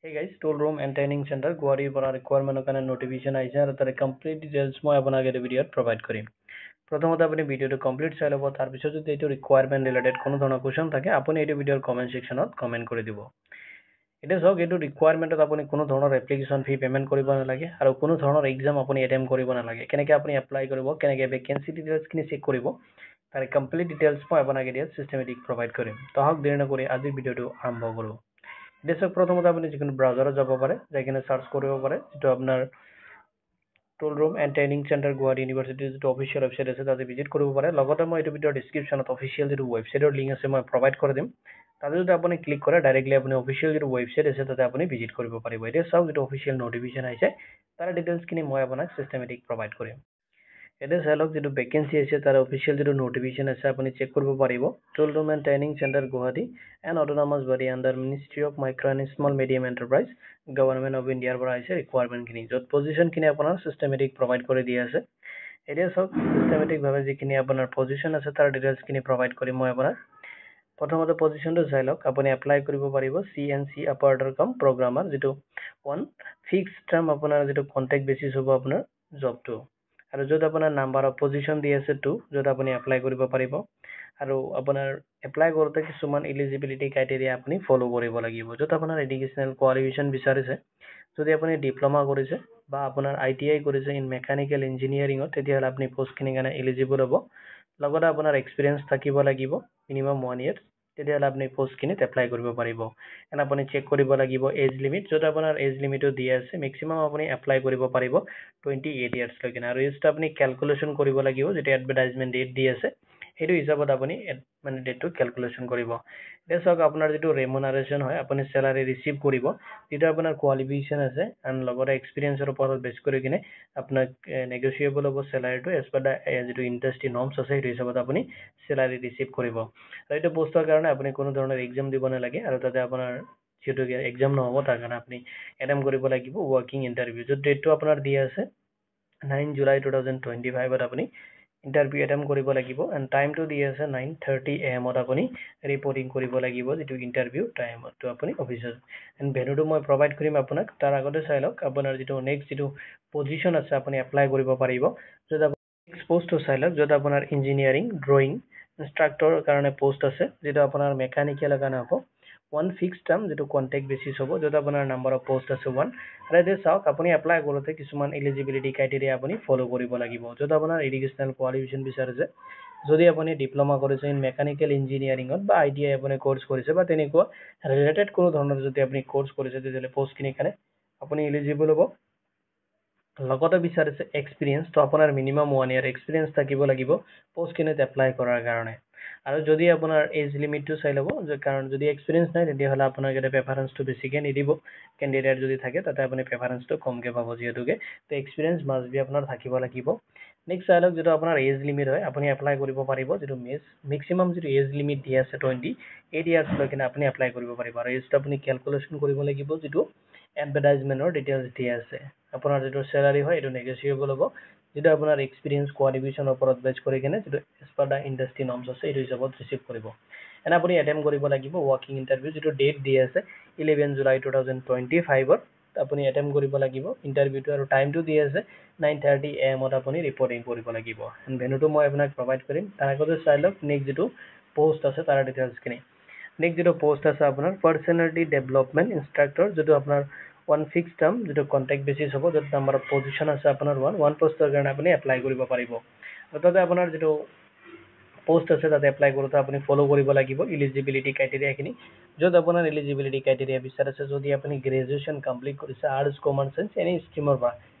Hey guys, tool room and training center Guwahati পৰা requirement কাৰণে notification আহিছে আৰু তাৰে complete details মই আপোনাক এই ভিডিঅ'ত provide কৰিম। প্ৰথমতে আপুনি ভিডিঅ'টো complete চাই ল'ব, তাৰ পিছত যদি এইটো requirement related কোনো ধৰণৰ question থাকে আপুনি এইটো ভিডিঅ'ৰ comment sectionত comment কৰি দিব। এতিয়া চাওক এইটো requirementত আপুনি কোনো ধৰণৰ application fee payment কৰিব নালাগে আৰু কোনো ধৰণৰ exam আপুনি attempt কৰিব নালাগে। কেনেকৈ আপুনি apply কৰিব, কেনেকৈ vacancy details খিনি check কৰিব, তাৰে complete details মই আপোনাক এতিয়া systematic provide কৰিম। তো আহক দেৰি নকৰি আজিৰ ভিডিঅ'টো আৰম্ভ কৰোঁ। দেশক প্ৰথমতে আপুনি যিকোনো ব্ৰাউজাৰত যাব পাৰে, যাই কিনে সাৰ্চ কৰিব পাৰে, যেটো আপোনাৰ tool room and training centre Guwahati ইউনিভাৰ্চিটিৰ যিটো অফিচিয়েল ৱেবছাইট আছে তাতে ভিজিট কৰিব পাৰে। লগতে মই এইটো ভিডিঅ'ৰ ডিছক্ৰিপশ্যনত অফিচিয়েল যিটো ৱেবছাইটৰ লিংক আছে মই প্ৰভাইড কৰি দিম। তাতে যদি আপুনি ক্লিক কৰে ডাইৰেক্টলি আপুনি অফিচিয়েল যিটো ৱেবছাইট আছে তাতে আপুনি ভিজিট কৰিব পাৰিব। এতিয়া চাওক যিটো অফিচিয়েল নটিফিকেশ্যন আহিছে তাৰ ডিটেইলছখিনি মই আপোনাক চিষ্টেমেটিক প্ৰভাইড কৰিম। এতিয়া চাই লওক যিটো ভেকেঞ্চি আছে তাৰ অফিচিয়েল যিটো নটিফিকেশ্যন আছে আপুনি চেক কৰিব পাৰিব। Tool room and training centre Guwahati and autonomous body under ministry of micro' and small medium enterprise government of ইণ্ডিয়াৰ পৰা আহিছে ৰিকুৱাৰমেণ্টখিনি, য'ত পজিশ্যনখিনি আপোনাৰ চিষ্টেমেটিক প্ৰভাইড কৰি দিয়া আছে। এতিয়া চাওক চিষ্টেমেটিকভাৱে যিখিনি আপোনাৰ পজিশ্যন আছে তাৰ ডিটেইলছখিনি প্ৰভাইড কৰিম মই আপোনাক। প্ৰথমতে পজিশ্যনটো চাই লওক, আপুনি এপ্লাই কৰিব পাৰিব CNC অপাৰেটৰ কাম প্ৰগ্ৰামাৰ, যিটো ওৱান ফিক্সড টাৰ্ম আপোনাৰ যিটো কণ্টেক্ট বেচিছ হ'ব আপোনাৰ জবটো, আৰু য'ত আপোনাৰ নাম্বাৰ অফ পজিশ্যন দি আছে 2, য'ত আপুনি এপ্লাই কৰিব পাৰিব। আৰু আপোনাৰ এপ্লাই কৰোঁতে কিছুমান এলিজিবিলিটি ক্ৰাইটেৰিয়া আপুনি ফ'ল' কৰিব লাগিব, য'ত আপোনাৰ এডুকেশ্যনেল কোৱালিফিকেশ্যন বিচাৰিছে। যদি আপুনি ডিপ্ল'মা কৰিছে বা আপোনাৰ ITI কৰিছে ইন মেকানিকেল ইঞ্জিনিয়াৰিঙত, তেতিয়াহ'লে আপুনি পষ্টখিনিৰ কাৰণে এলিজিবল হ'ব। লগতে আপোনাৰ এক্সপিৰিয়েঞ্চ থাকিব লাগিব মিনিমাম 1 year, তেতিয়াহ'লে আপুনি পষ্টখিনিত এপ্লাই কৰিব পাৰিব। এণ্ড আপুনি চেক কৰিব লাগিব এজ লিমিট, য'ত আপোনাৰ এজ লিমিটো দিয়া আছে মেক্সিমাম আপুনি এপ্লাই কৰিব পাৰিব 28 years লৈকে। আৰু এজটো আপুনি কেলকুলেশ্যন কৰিব লাগিব, যিটো এডভাৰটাইজমেণ্ট ডেট দি আছে সেইটো হিচাপত আপুনি মানে ডেটটো কেলকুলেশ্যন কৰিব। এতিয়া চাওক আপোনাৰ যিটো ৰেমুনাৰেশ্যন হয় আপুনি চেলাৰী ৰিচিভ কৰিব, যিটো আপোনাৰ কোৱালিফিকেশ্যন আছে এণ্ড লগতে এক্সপিৰিয়েঞ্চৰ ওপৰত বেছ কৰি কিনে আপোনাক নেগচিয়েবল হ'ব চেলাৰীটো এজ পাৰ দ্য যিটো ইণ্ডাষ্ট্ৰি নৰ্মছ আছে সেইটো হিচাপত আপুনি চেলাৰী ৰিচিভ কৰিব। আৰু এইটো পষ্টৰ কাৰণে আপুনি কোনো ধৰণৰ এক্সাম দিব নালাগে, আৰু তাতে আপোনাৰ যিহেতু এক্সাম নহ'ব তাৰ কাৰণে আপুনি এটেম্প কৰিব লাগিব ৱৰ্কিং ইণ্টাৰভিউ, য'ত ডেটটো আপোনাৰ দিয়া আছে 9 July 2025 আপুনি ইণ্টাৰভিউ এটেম্প কৰিব লাগিব। এণ্ড টাইমটো দি আছে 9:30 AM আপুনি ৰিপৰ্টিং কৰিব লাগিব, যিটো ইণ্টাৰভিউ টাইমতো আপুনি অফিচত। এণ্ড ভেনুটো মই প্ৰভাইড কৰিম আপোনাক। তাৰ আগতে চাই লওক আপোনাৰ যিটো নেক্সট যিটো পজিশ্যন আছে আপুনি এপ্লাই কৰিব পাৰিব, য'ত আপুনি নেক্সট পষ্টটো চাই লওক, য'ত আপোনাৰ ইঞ্জিনিয়াৰিং ড্ৰয়িং ইনষ্ট্ৰাক্টৰৰ কাৰণে পষ্ট আছে, যিটো আপোনাৰ মেকানিকেলৰ কাৰণে হ'ব। ওৱান ফিক্সড টাৰ্ম যিটো কণ্টেক্ট বেচিছ হ'ব, য'ত আপোনাৰ নাম্বাৰ অফ পষ্ট আছে 1। আৰু এতিয়া চাওক আপুনি এপ্লাই কৰোঁতে কিছুমান এলিজিবিলিটি ক্ৰাইটেৰিয়া আপুনি ফ'ল' কৰিব লাগিব, য'ত আপোনাৰ এডুকেশ্যনেল কোৱালিফিকেশ্যন বিচাৰিছে। যদি আপুনি ডিপ্ল'মা কৰিছে ইন মেকানিকেল ইঞ্জিনিয়াৰিঙত বা ITI আপুনি কৰ্চ কৰিছে বা তেনেকুৱা ৰিলেটেড কোনো ধৰণৰ যদি আপুনি কৰ্চ কৰিছে, তেতিয়াহ'লে পষ্টখিনিৰ কাৰণে আপুনি এলিজিবল হ'ব। লগতে বিচাৰিছে এক্সপিৰিয়েঞ্চ, তো আপোনাৰ মিনিমাম 1 year এক্সপিৰিয়েঞ্চ থাকিব লাগিব পষ্টখিনিত এপ্লাই কৰাৰ কাৰণে। আৰু যদি আপোনাৰ এজ লিমিটটো চাই ল'ব, কাৰণ যদি এক্সপিৰিয়েঞ্চ নাই তেতিয়াহ'লে আপোনাক ইয়াতে প্ৰেফাৰেঞ্চটো বেছিকৈ নিদিব। কেণ্ডিডেট যদি থাকে তাতে আপুনি প্ৰেফাৰেঞ্চটো কমকৈ পাব যিহেতুকে, তো এক্সপিৰিয়েঞ্চ মাষ্ট বি আপোনাৰ থাকিব লাগিব। নেক্সট চাই লওক, যিটো আপোনাৰ এজ লিমিট হয় আপুনি এপ্লাই কৰিব পাৰিব, যিটো মেক্সিমাম যিটো এজ লিমিট দিয়া আছে 28 years লৈ কিনে আপুনি এপ্লাই কৰিব পাৰিব। আৰু এজটো আপুনি কেলকুলেশ্যন কৰিব লাগিব, যিটো এডভাৰটাইজমেণ্টৰ ডিটেইলছ দিয়া আছে। আপোনাৰ যিটো চেলাৰী হয় এইটো নেগচিয়েবল হ'ব, যিটো আপোনাৰ এক্সপিৰিয়েঞ্চ কোৱালিফিকেশ্যনৰ ওপৰত বেছ কৰি কিনে যিটো as per the industry norms আছে এইটো হিচাপত ৰিচিভ কৰিব। এণ্ড আপুনি এটেম্প কৰিব লাগিব ৱৰ্কিং ইণ্টাৰভিউ, যিটো ডেট দি আছে 11 July 2025 আপুনি এটেম্প কৰিব লাগিব ইণ্টাৰভিউটো। আৰু টাইমটো দি আছে 9:30 AM আপুনি ৰিপৰ্টিং কৰিব লাগিব। এণ্ড ভেনুটো মই আপোনাক প্ৰভাইড কৰিম। তাৰ আগতে চাই লওক নেক্সট যিটো পষ্ট আছে তাৰ ডিটেইলছখিনি। নেক্সট যিটো পষ্ট আছে আপোনাৰ পাৰ্চনেলিটি ডেভেলপমেণ্ট ইনষ্ট্ৰাক্টৰ, যিটো আপোনাৰ ওৱান ফিক্সড টাৰ্ম যিটো কণ্টেক্ট বেচিছ হ'ব, য'ত নাম্বাৰ অফ পজিশ্যন আছে আপোনাৰ ওৱান পষ্টৰ কাৰণে আপুনি এপ্লাই কৰিব পাৰিব। আৰু তাতে আপোনাৰ যিটো পোষ্ট আছে তাতে এপ্লাই কৰোঁতে আপুনি ফ'ল' কৰিব লাগিব এলিজিবিলিটি ক্ৰাইটেৰিয়াখিনি, য'ত আপোনাৰ এলিজিবিলিটি ক্ৰাইটেৰিয়া বিচাৰিছে যদি আপুনি গ্ৰেজুৱেশ্যন কমপ্লিট কৰিছে আৰ্টছ কমাৰ্চ চায়েন্স এনি ষ্ট্ৰীমৰ পৰা,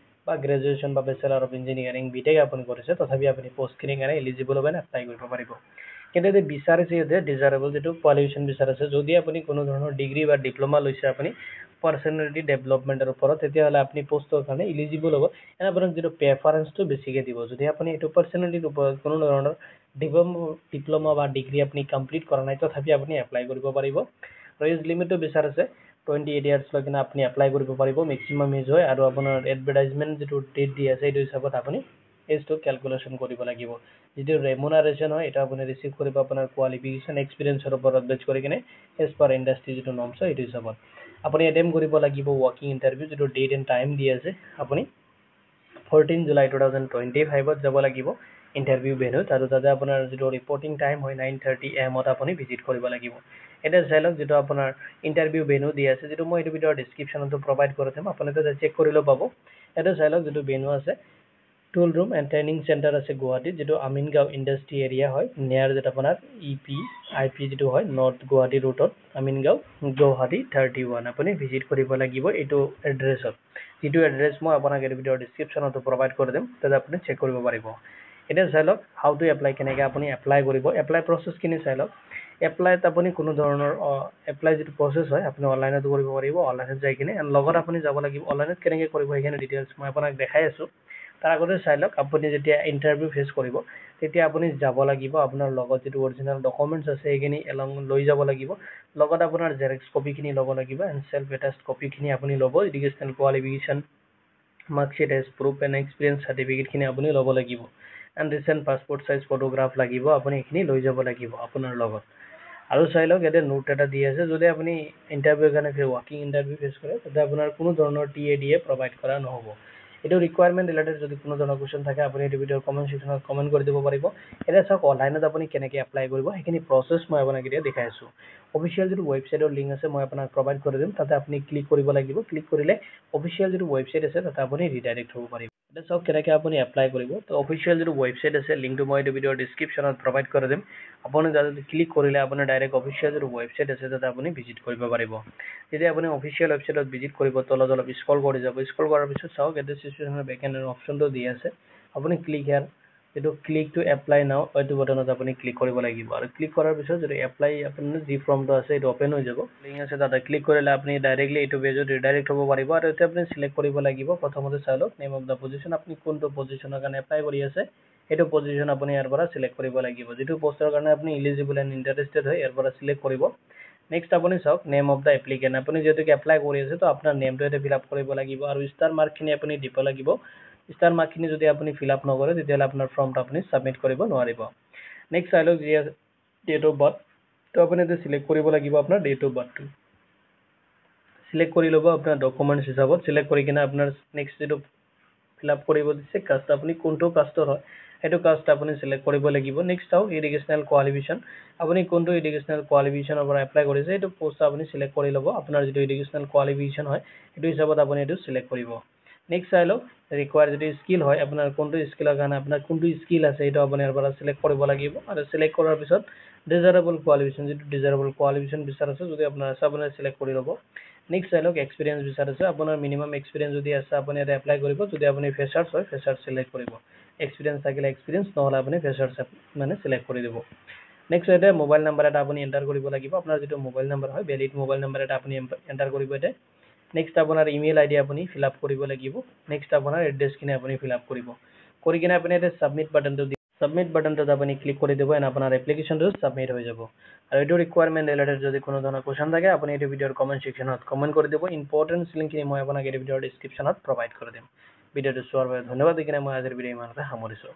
বা গ্ৰেজুৱেশ্যন বা বেচেলাৰ অফ ইঞ্জিনিয়াৰিং BTech আপুনি কৰিছে, তথাপি আপুনি পষ্টখিনিৰ কাৰণে এলিজিবল হ'ব, এপ্লাই কৰিব পাৰিব। কিন্তু এতিয়া বিচাৰিছে যে ডিজাৰেবল যিটো কোৱালিফিকেশ্যন বিচাৰিছে, যদি আপুনি কোনো ধৰণৰ ডিগ্ৰী বা ডিপ্ল'মা লৈছে আপুনি পাৰ্চনেলিটি ডেভেলপমেণ্টৰ ওপৰত, তেতিয়াহ'লে আপুনি পষ্টৰ কাৰণে এলিজিবল হ'ব। এণ্ড আপোনাক যিটো প্ৰেফাৰেঞ্চটো বেছিকৈ দিব, যদি আপুনি এইটো পাৰ্চনেলিটিৰ ওপৰত কোনো ধৰণৰ ডিপ্ল'মা বা ডিগ্ৰী আপুনি কমপ্লিট কৰা নাই, তথাপি আপুনি এপ্লাই কৰিব পাৰিব। আৰু এজ লিমিটটো বিচাৰিছে 28 years লৈ কিনে আপুনি এপ্লাই কৰিব পাৰিব, মেক্সিমাম এজ হয়। আৰু আপোনাৰ এডভাৰটাইজমেণ্ট যিটো ডেট দি আছে সেইটো হিচাপত আপুনি এজটো কেলকুলেশ্যন কৰিব লাগিব। যিটো ৰেমুনাৰেশ্যন হয় এটা আপুনি ৰিচিভ কৰিব আপোনাৰ কোৱালিফিকেশ্যন এক্সপিৰিয়েঞ্চৰ ওপৰত বেছ কৰি কিনে এজ পাৰ ইণ্ডাষ্ট্ৰি যিটো নৰ্মছ হয় সেইটো হিচাপত। আপুনি এটেম্প কৰিব লাগিব ৱাকিং ইণ্টাৰভিউ যিটো ডেট এণ্ড টাইম দি আছে আপুনি 14 জুলাই 2025 যাব লাগিব ইণ্টাৰভিউ ভেন্যুত আৰু তাতে আপোনাৰ যিটো ৰিপৰ্টিং টাইম হয় 9:30 AM আপুনি ভিজিট কৰিব লাগিব এটা চাই লওক যেটো আপোনাৰ ইণ্টাৰভিউ ভেন্যু দি আছে যেটো মই এইটো ভিডিঅ'ৰ ডেসক্ৰিপচনতো প্ৰভাইড কৰি দিম আপুনি তাতে চেক কৰি লব পাব এটা চাই লওক যেটো ভেন্যু আছে টুল ৰুম এণ্ড ট্ৰেইনিং চেণ্টাৰ আছে গুৱাহাটীত যেটো আমিনগাঁও ইণ্ডাষ্ট্ৰি এৰিয়া হয় নিয়াৰ যেটা আপোনাৰ IP যেটো হয় নৰ্থ গুৱাহাটী ৰুটত আমিনগাঁও গুৱাহাটী 31 আপুনি ভিজিট কৰিব লাগিব এইটো এড্ৰেছত যেটো এড্ৰেছ মই আপোনাক এই ভিডিঅ'ৰ ডেসক্ৰিপচনতো প্ৰভাইড কৰি দিম তাতে আপুনি চেক কৰিব পাৰিব এটা চাই লওক হাউ টু এপ্লাই কেনেকৈ আপুনি এপ্লাই কৰিব এপ্লাই প্ৰসেছখিনি চাই লওক এপ্লাইত আপুনি কোনো ধৰণৰ এপ্লাই যেটো প্ৰসেছ হয় আপুনি অনলাইনত কৰিব পাৰিব অনলাইনত যাই কিনে লগত আপুনি যাব লাগিব অনলাইনত কেনেকৈ কৰিব এইখিনি ডিটেইলছ মই আপোনাক দেখাই আছো তাৰ আগতে চাই লওক আপুনি যেতিয়া ইণ্টাৰভিউ ফেচ কৰিব তেতিয়া আপুনি যাব লাগিব আপোনাৰ লগত যেটো অৰিজিনাল ডকুমেন্টছ আছে এইখিনি এলং লৈ যাব লাগিব লগত আপোনাৰ জেৰক্স কপিখিনি ল'ব লাগিব এণ্ড সেলফ এটাস্ট কপিখিনি আপুনি ল'ব educational qualification marksheet age proof and experience সাৰ্টিফিকেটখিনি আপুনি ল'ব লাগিব and recent passport size photograph লাগিব আপুনি এইখিনি লৈ যাব লাগিব আপোনাৰ লগত আৰু চাই লওক ইয়াতে নোট এটা দি আছে যদি আপুনি ইণ্টাৰভিউৰ কাৰণে ৱাকিং ইণ্টাৰভিউ ফেচ কৰে তাতে আপোনাৰ কোনো ধৰণৰ TADA প্ৰভাইড কৰা নহব এটো ৰিকুৱাৰমেন্ট ৰিলেটেড যদি কোনো ধৰণৰ কোৱেশ্চন থাকে আপুনি এই ভিডিঅ'ৰ কমেন্ট সেকশনত কমেন্ট কৰি দিব পাৰিব এটা চাওক অনলাইনত আপুনি কেনেকৈ এপ্লাই কৰিব সেইখিনি প্ৰসেছ মই আপোনাক এতিয়া দেখাই আছো অফিচিয়েল যেটো ৱেবসাইটৰ লিংক আছে মই আপোনাক প্ৰভাইড কৰি দিম তাতে আপুনি ক্লিক কৰিব লাগিব ক্লিক কৰিলে অফিচিয়েল যেটো ৱেবসাইট আছে তাতে আপুনি ৰিডাইৰেক্ট হ'ব পাৰিব এটা চাওক কেনেকৈ আপুনি এপ্লাই কৰিব তো অফিচিয়েল যেটো ৱেবসাইট আছে লিংকটো মই এই ভিডিঅ'ৰ ডেসক্ৰিপচনত প্ৰভাইড কৰি দিম আপুনি তাতে ক্লিক কৰিলে আপুনি ডাইৰেক্ট অফিচিয়েল যেটো ৱেবসাইট আছে তাতে আপুনি ভিজিট কৰিব পাৰিব যেতিয়া আপুনি অফিচিয়েল ৱেবসাইটত ভিজিট কৰিব তলত অলপ স্ক্ৰল কৰি যাব স্ক্ৰল কৰাৰ পিছত চাওক ইয়াতে সিচুৱেশনৰ বেকএন্ডৰ অপচনটো দি আছে আপুনি ক্লিক হিয়াৰ যেটো ক্লিক টু এপ্লাই নাও এইটো বটনত আপুনি ক্লিক কৰিব লাগিব আৰু ক্লিক কৰাৰ পিছত যেটো এপ্লাই আপোনাৰ যি ফৰ্মটো আছে এইটো ওপেন হৈ যাব লিংক আছে তাতে ক্লিক কৰিলে আপুনি ডাইৰেক্টলি এইটো পেজত ৰিডাইৰেক্ট হ'ব পাৰিব আৰু এতিয়া আপুনি সিলেক্ট কৰিব লাগিব প্ৰথমতে চাই লওক নেম অফ দা পজিশন আপুনি কোনটো পজিশনৰ কাৰণে এপ্লাই কৰি আছে এইটো পজিশন আপুনি ইয়াৰ পৰা সিলেক্ট কৰিব লাগিব যেটো পোষ্টৰ কাৰণে আপুনি এলিজিবল এণ্ড ইন্টাৰেষ্টেড হয় ইয়াৰ পৰা সিলেক্ট কৰিব নেক্সট আপুনি চাওক নেম অফ দা এপ্লিকেন্ট আপুনি যেটো এপ্লাই কৰি আছে তো আপোনাৰ নেমটো এতে ফিল আপ কৰিব লাগিব আৰু ষ্টাৰ মাৰ্কখিনি আপুনি দিব লাগিব ষ্টাৰ মাৰ্কখিনি যদি আপুনি ফিল আপ নকৰে তেতিয়াহলে আপোনাৰ ফৰ্মটো আপুনি সাবমিট কৰিব নোৱাৰিব নেক্সট চাই লওক ডেট অফ বাৰ্থ তো আপুনি এতে সিলেক্ট কৰিব লাগিব আপোনাৰ ডেট অফ বাৰ্থটো সিলেক্ট কৰি ল'ব আপোনাৰ ডকুমেন্টছ হিচাপত সিলেক্ট কৰি কিনে আপোনাৰ নেক্সট যেটো ফিল আপ কৰিব দিছে কাষ্ট আপুনি কোনটো কাষ্টৰ হয় এটো কাষ্ট আপুনি সিলেক্ট কৰিব লাগিব নেক্সট চাও এডুকেশনাল কোৱালিফিকেশন আপুনি কোনটো এডুকেশনাল কোৱালিফিকেশনৰ পৰা এপ্লাই কৰিছে এটো পোষ্ট আপুনি সিলেক্ট কৰি ল'ব আপোনাৰ যেটো এডুকেশনাল কোৱালিফিকেশন হয় এটো হিচাপত আপুনি এটো সিলেক্ট কৰিব নেক্সট চাই লওক ৰিকোয়াৰ যেটো স্কিল হয় আপোনাৰ কোনটো স্কিলৰ কাৰণে আপোনাৰ কোনটো স্কিল আছে এটো আপুনি ইয়াৰ পৰা সিলেক্ট কৰিব লাগিব আৰু সিলেক্ট কৰাৰ পিছত ডিজায়াৰেবল কোৱালিফিকেশন যেটো ডিজায়াৰেবল কোৱালিফিকেশন বিচাৰ আছে যদি আপোনাৰ আছে আপুনি সিলেক্ট কৰি ল'ব নেক্সট চাই লওক এক্সপিৰিয়েন্স বিচাৰ আছে আপোনাৰ মিনিমাম এক্সপিৰিয়েন্স যদি আছে আপুনি ইয়াতে এপ্লাই কৰিব যদি আপুনি ফ্ৰেছাৰ্ছ হয় ফ্ৰেছাৰ্ছ সিলেক্ট কৰিব এক্সপিৰিয়েন্স থাকিলে এক্সপিৰিয়েন্স নহলে আপুনি ফ্ৰেছাৰ্ছ মানে সিলেক্ট কৰি দিব নেক্সট এটা মোবাইল নাম্বাৰ এটা আপুনি এন্টাৰ কৰিব লাগিব আপোনাৰ যেটো মোবাইল নাম্বাৰ হয় ভ্যালিড মোবাইল নাম্বাৰ এটা আপুনি এন্টাৰ কৰিব এতে নেক্সট আপোনাৰ ইমেইল আইডি আপুনি ফিল আপ কৰিব লাগিব নেক্সট আপোনাৰ এড্ৰেছখিনি আপুনি ফিল আপ কৰিব কৰি কিনে আপুনি এতে সাবমিট বাটনটো আপুনি ক্লিক কৰি দিব এন্ড আপোনাৰ এপ্লিকেশনটো সাবমিট হৈ যাব আৰু এটো ৰিকুৱাৰমেন্ট ৰিলেটেড যদি কোনো ধৰণৰ কোৱেশ্চন থাকে আপুনি এই ভিডিঅ'ৰ কমেন্ট সেকশনত কমেন্ট কৰি দিব ইম্পৰ্টেন্ট লিংকখিনি মই আপোনাক এই ভিডিঅ'ৰ ডেসক্ৰিপচনত প্ৰভাইড কৰি দিম ভিডিঅ'টো চোৱাৰ বাবে ধন্যবাদ দিকিনে মই আজিৰ ভিডিঅ' ইমানতে সামৰিছো